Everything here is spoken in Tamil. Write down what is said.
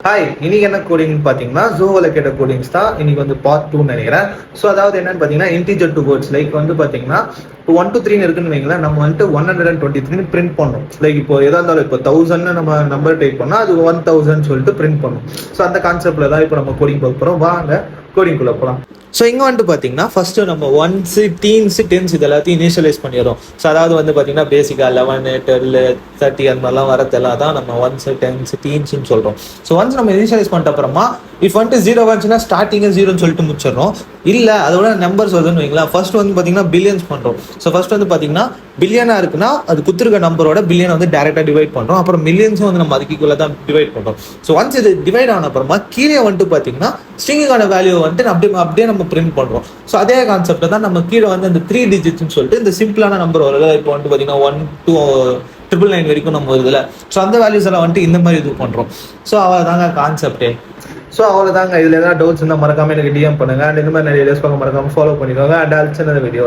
ஹாய், இன்னைக்கு என்ன கோடிங்னு பார்த்தீங்கன்னா ஜூவில் கேட்ட கோடிங்ஸ் தான் இன்னைக்கு வந்து பார்ட் 2 நினைக்கிறேன். ஸோ அதாவது என்னன்னு பார்த்தீங்கன்னா இன்டிஜர் டு கோட்ஸ் லைக் வந்து பார்த்தீங்கன்னா இப்போ 1 to 3 இருக்குன்னு வைங்களேன், நம்ம வந்துட்டு 123 பிரிண்ட் பண்ணணும். லைக் இப்போ எதா இருந்தாலும் இப்போ 1000 நம்ம நம்பர் டைப் பண்ணால் அது 1000 சொல்லிட்டு பிரிண்ட் பண்ணணும். ஸோ அந்த கான்செப்ட்ல தான் இப்போ நம்ம கோடிங் பார்க்க போகிறோம். வாங்க கோடிங்குள்ளே போகலாம். ஸோ இங்கே வந்துட்டு பார்த்தீங்கன்னா ஃபர்ஸ்ட் நம்ம ஒன்ஸு டீன்ஸ் டென்ஸ் இது எல்லாத்தையும் இனிஷியலைஸ் பண்ணிடுறோம். ஸோ அதாவது வந்து பார்த்தீங்கன்னா பேசிக்காக 11 12 30 அந்த மாதிரிலாம் வரதெல்லாம் தான் நம்ம ஒன்ஸு டென்ஸ் டீன்ஸ்னு சொல்கிறோம். ஸோ ஒன்ஸ் நம்ம இனிஷியலைஸ் பண்ணிட்ட அப்புறமா இஃப் வந்துட்டு 0 வந்துச்சுன்னா ஸ்டார்டிங்கு 0ன்னு சொல்லிட்டு முடிச்சிடறோம். இல்லை அதோட நம்பர்ஸ் வருதுன்னு வைங்களா, ஃபர்ஸ்ட் வந்து பார்த்தீங்கன்னா பில்லியன்ஸ் பண்ணுறோம். ஸோ ஃபர்ஸ்ட் வந்து பார்த்தீங்கன்னா பில்லியனாக இருக்குன்னா அது குத்துருக்க நம்பரோட பில்லியன் வந்து டேரெக்டாக டிவைட் பண்ணுறோம். அப்புறம் மில்லியன்ஸும் வந்து நம்ம அதுக்குள்ளே தான் டிவைட் பண்ணுறோம். ஸோ ஒன்ஸ் இது டிவைட் ஆன அப்புறமா கீழே வந்துட்டு பார்த்தீங்கன்னா ஸ்ட்ரிங்குக்கான வேல்யூ வந்துட்டு அப்படியே நம்ம பிரிண்ட் பண்ணுறோம். ஸோ அதே கான்செப்ட் தான் நம்ம கீழே வந்து அந்த 3 டிஜிட்ஸ்னு சொல்லிட்டு இந்த சிம்பிளான நம்பர் வருது. இப்போ வந்துட்டு பார்த்தீங்கன்னா 1 to 999 வரைக்கும் நம்ம வருதுல. ஸோ அந்த வேல்யூஸ் எல்லாம் வந்துட்டு இந்த மாதிரி இது பண்ணுறோம். ஸோ அவ்வளோதாங்க கான்செப்டே. ஸோ அவ்வளோதாங்க. இதில் எதாவது டவுட்ஸ் இருந்தால் மறக்காம எனக்கு டிஎம் பண்ணுங்க. அண்ட் இந்த மாதிரி நிறைய வீடியோஸ் பார்க்க மறக்காம ஃபாலோ பண்ணிக்கோங்க. அண்ட் ஆல்சோ இந்த வீடியோ